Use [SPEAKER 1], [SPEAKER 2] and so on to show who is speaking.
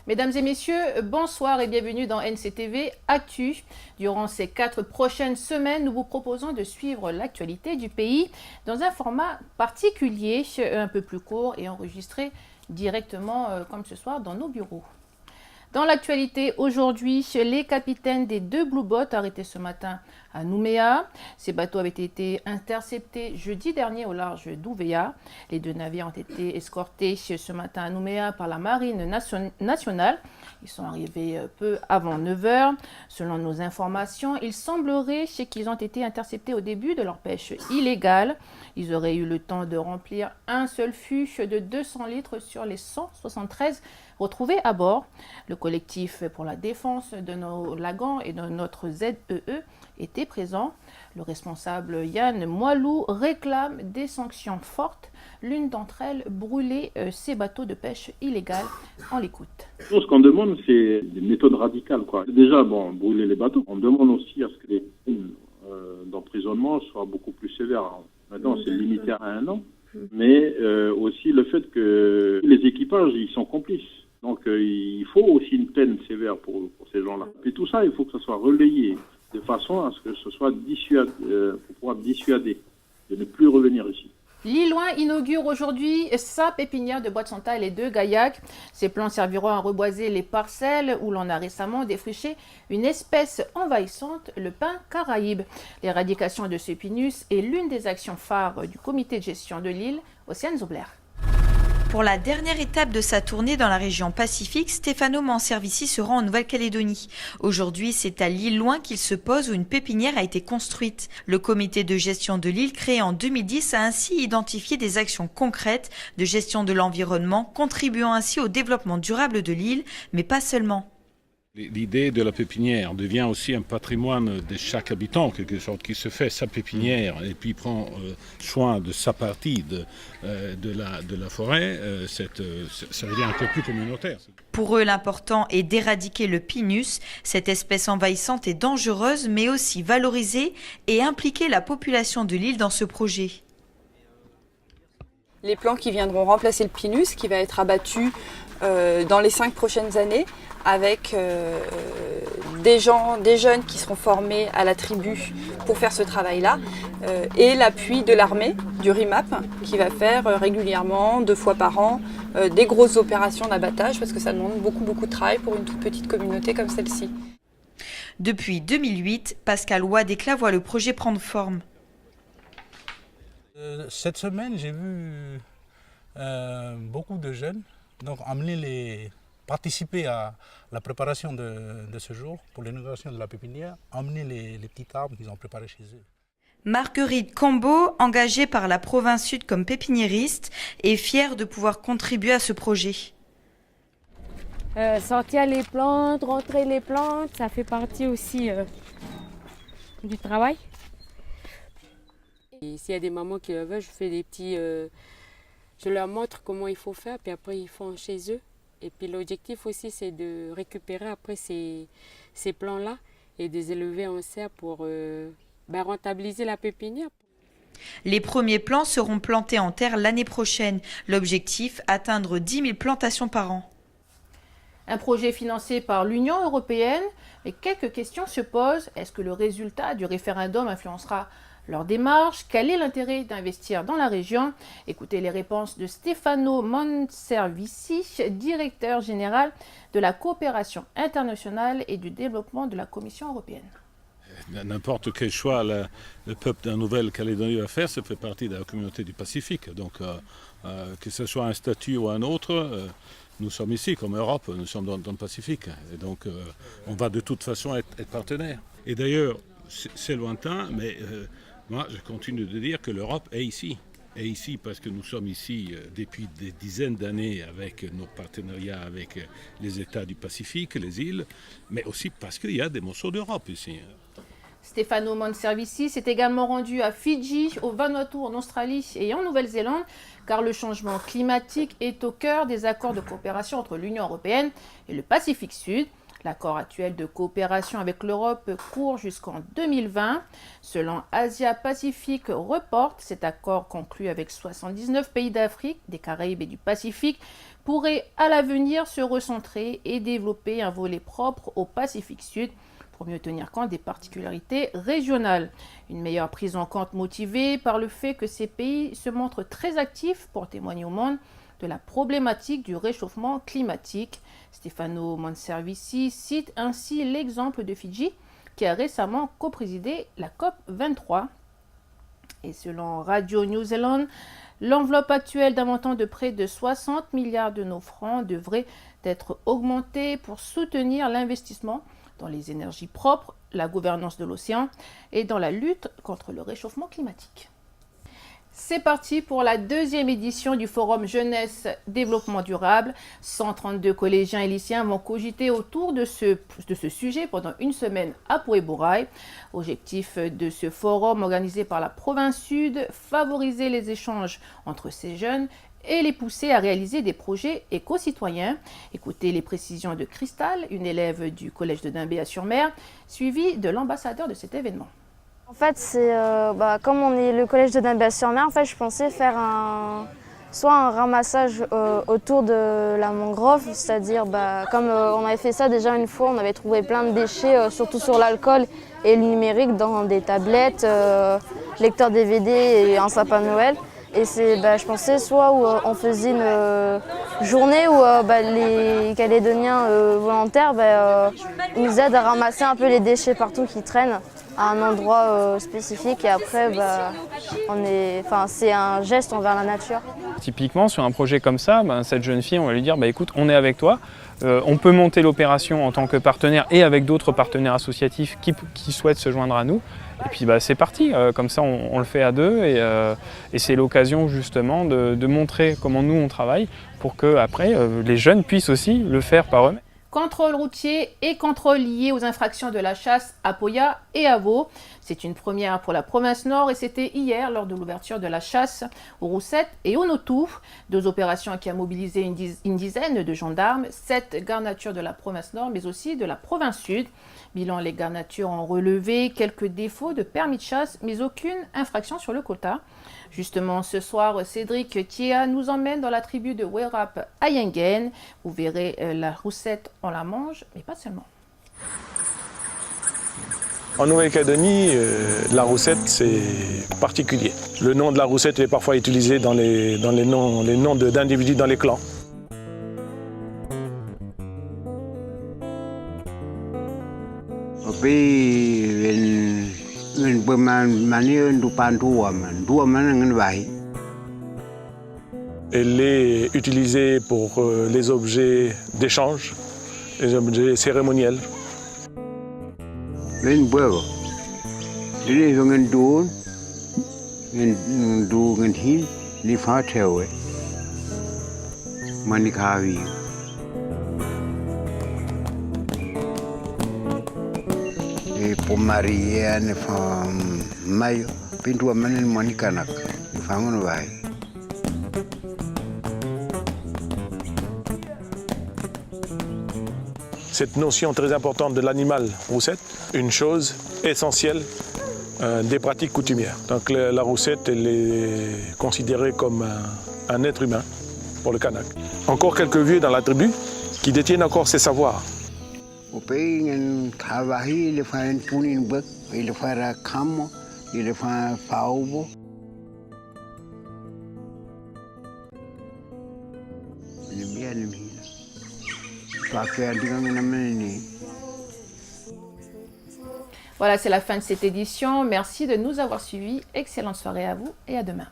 [SPEAKER 1] Mesdames et messieurs, bonsoir et bienvenue dans NCTV Actu. Durant ces 4 prochaines semaines, nous vous proposons de suivre l'actualité du pays dans un format particulier, un peu plus court et enregistré directement, comme ce soir, dans nos bureaux. Dans l'actualité aujourd'hui, les capitaines des 2 Blue Boats arrêtés ce matin à Nouméa. Ces bateaux avaient été interceptés jeudi dernier au large d'Ouvéa. Les 2 navires ont été escortés ce matin à Nouméa par la marine nationale. Ils sont arrivés peu avant 9 h. Selon nos informations, il semblerait qu'ils ont été interceptés au début de leur pêche illégale. Ils auraient eu le temps de remplir un seul fût de 200 litres sur les 173 retrouvés à bord. Le collectif pour la défense de nos lagans et de notre ZEE était présent. Le responsable Yann Moilou réclame des sanctions fortes. L'une d'entre elles, brûler ces bateaux de pêche illégale. On l'écoute.
[SPEAKER 2] Ce qu'on demande, c'est des méthodes radicales, quoi. Déjà, brûler les bateaux. On demande aussi à ce que les peines d'emprisonnement soient beaucoup plus sévères. Maintenant, c'est limité à 1 an. Mais aussi le fait que les équipages, ils sont complices. Donc, il faut aussi une peine sévère pour ces gens-là. Et tout ça, il faut que ça soit relayé de façon à ce que ce soit pour pouvoir dissuader de ne plus revenir ici.
[SPEAKER 1] Lilloin inaugure aujourd'hui sa pépinière de bois de santal et de gaillac. Ces plants serviront à reboiser les parcelles où l'on a récemment défriché une espèce envahissante, le pin caraïbe. L'éradication de ce pinus est l'une des actions phares du comité de gestion de l'île, Océane Zobler.
[SPEAKER 3] Pour la dernière étape de sa tournée dans la région Pacifique, Stefano Manservici se rend en Nouvelle-Calédonie. Aujourd'hui, c'est à Lilloin qu'il se pose où une pépinière a été construite. Le comité de gestion de l'île, créé en 2010, a ainsi identifié des actions concrètes de gestion de l'environnement, contribuant ainsi au développement durable de l'île, mais pas seulement.
[SPEAKER 4] L'idée de la pépinière devient aussi un patrimoine de chaque habitant, en quelque sorte, qui se fait sa pépinière et puis prend soin de sa partie de la forêt. Ça devient un peu plus communautaire.
[SPEAKER 3] Pour eux, l'important est d'éradiquer le pinus. Cette espèce envahissante est dangereuse, mais aussi valoriser et impliquer la population de l'île dans ce projet.
[SPEAKER 5] Les plants qui viendront remplacer le pinus, qui va être abattu dans les 5 prochaines années, avec des jeunes qui seront formés à la tribu pour faire ce travail-là, et l'appui de l'armée, du RIMAP, qui va faire régulièrement, 2 fois par an, des grosses opérations d'abattage, parce que ça demande beaucoup de travail pour une toute petite communauté comme celle-ci.
[SPEAKER 3] Depuis 2008, Pascal Ouadéclat voit le projet prendre forme.
[SPEAKER 6] Cette semaine, j'ai vu beaucoup de jeunes participer à la préparation de ce jour pour l'inauguration de la pépinière, emmener les petits arbres qu'ils ont préparés chez eux.
[SPEAKER 3] Marguerite Combeau, engagée par la province sud comme pépiniériste, est fière de pouvoir contribuer à ce projet.
[SPEAKER 7] Sortir les plantes, rentrer les plantes, ça fait partie aussi du travail.
[SPEAKER 8] S'il y a des mamans qui le veulent, je fais des petits... je leur montre comment il faut faire, puis après ils font chez eux. Et puis l'objectif aussi, c'est de récupérer après ces plants-là et de les élever en serre pour rentabiliser la pépinière.
[SPEAKER 3] Les premiers plants seront plantés en terre l'année prochaine. L'objectif, atteindre 10 000 plantations par an.
[SPEAKER 1] Un projet financé par l'Union européenne, mais quelques questions se posent. Est-ce que le résultat du référendum influencera leur démarche? Quel est l'intérêt d'investir dans la région? Écoutez les réponses de Stefano Manservici, directeur général de la coopération internationale et du développement de la Commission européenne.
[SPEAKER 4] N'importe quel choix le peuple de la Nouvelle-Calédonie va faire, ça fait partie de la communauté du Pacifique. Donc que ce soit un statut ou un autre, nous sommes ici, comme Europe, nous sommes dans le Pacifique. Et donc on va de toute façon être partenaires. Et d'ailleurs, c'est lointain, mais... moi, je continue de dire que l'Europe est ici. Est ici parce que nous sommes ici depuis des dizaines d'années avec nos partenariats avec les États du Pacifique, les îles, mais aussi parce qu'il y a des morceaux d'Europe ici.
[SPEAKER 1] Stefano Manservici s'est également rendu à Fidji, au Vanuatu, en Australie et en Nouvelle-Zélande, car le changement climatique est au cœur des accords de coopération entre l'Union européenne et le Pacifique Sud. L'accord actuel de coopération avec l'Europe court jusqu'en 2020. Selon Asia-Pacific Report, cet accord conclu avec 79 pays d'Afrique, des Caraïbes et du Pacifique pourrait à l'avenir se recentrer et développer un volet propre au Pacifique Sud pour mieux tenir compte des particularités régionales. Une meilleure prise en compte motivée par le fait que ces pays se montrent très actifs pour témoigner au monde de la problématique du réchauffement climatique. Stefano Manservisi cite ainsi l'exemple de Fidji qui a récemment coprésidé la COP23. Et selon Radio New Zealand, l'enveloppe actuelle d'un montant de près de 60 milliards de nos francs devrait être augmentée pour soutenir l'investissement dans les énergies propres, la gouvernance de l'océan et dans la lutte contre le réchauffement climatique. C'est parti pour la deuxième édition du Forum Jeunesse Développement Durable. 132 collégiens et lycéens vont cogiter autour de ce sujet pendant une semaine à Puébouraï. Objectif de ce forum organisé par la province Sud, favoriser les échanges entre ces jeunes et les pousser à réaliser des projets éco-citoyens. Écoutez les précisions de Cristal, une élève du collège de Dimbéa-sur-Mer, suivie de l'ambassadeur de cet événement.
[SPEAKER 9] En fait, c'est comme on est le collège de Dimbéa-sur-Mer, en fait, je pensais faire soit un ramassage autour de la mangrove, c'est-à-dire comme on avait fait ça déjà une fois, on avait trouvé plein de déchets, surtout sur l'alcool et le numérique, dans des tablettes, lecteurs DVD et un sapin de Noël. Et je pensais soit où on faisait une journée où les Calédoniens volontaires nous aident à ramasser un peu les déchets partout qui traînent à un endroit spécifique et après c'est un geste envers la nature.
[SPEAKER 10] Typiquement sur un projet comme ça, cette jeune fille, on va lui dire écoute, on est avec toi, on peut monter l'opération en tant que partenaire et avec d'autres partenaires associatifs qui souhaitent se joindre à nous. Et puis c'est parti, comme ça on le fait à deux et c'est l'occasion justement de montrer comment nous on travaille pour que après les jeunes puissent aussi le faire par eux-mêmes.
[SPEAKER 1] Contrôle routier et contrôle liés aux infractions de la chasse à Poya et à Vaud. C'est une première pour la province Nord et c'était hier lors de l'ouverture de la chasse aux Roussettes et au Notou. 2 opérations qui ont mobilisé une dizaine de gendarmes, 7 gardes-nature de la province Nord mais aussi de la province Sud. Bilan, les gardes-nature ont relevé quelques défauts de permis de chasse mais aucune infraction sur le quota. Justement, ce soir, Cédric Thiéa nous emmène dans la tribu de Werap à Yengen. Vous verrez, la roussette, on la mange, mais pas seulement.
[SPEAKER 11] En Nouvelle-Calédonie, la roussette, c'est particulier. Le nom de la roussette est parfois utilisé dans les noms d'individus dans les clans. Elle est utilisée pour les objets d'échange, les objets cérémoniels.
[SPEAKER 12] Pour marier une femme mayo, pintu amane monika nak, fangono vai.
[SPEAKER 11] Cette notion très importante de l'animal roussette, une chose essentielle des pratiques coutumières. Donc la roussette, elle est considérée comme un être humain pour le Kanak. Encore quelques vieux dans la tribu qui détiennent encore ces savoirs.
[SPEAKER 12] Au pays, il travaille, il fait un pounin bec, il fait un camo, il fait un faubo.
[SPEAKER 1] Voilà, c'est la fin de cette édition. Merci de nous avoir suivis. Excellente soirée à vous et à demain.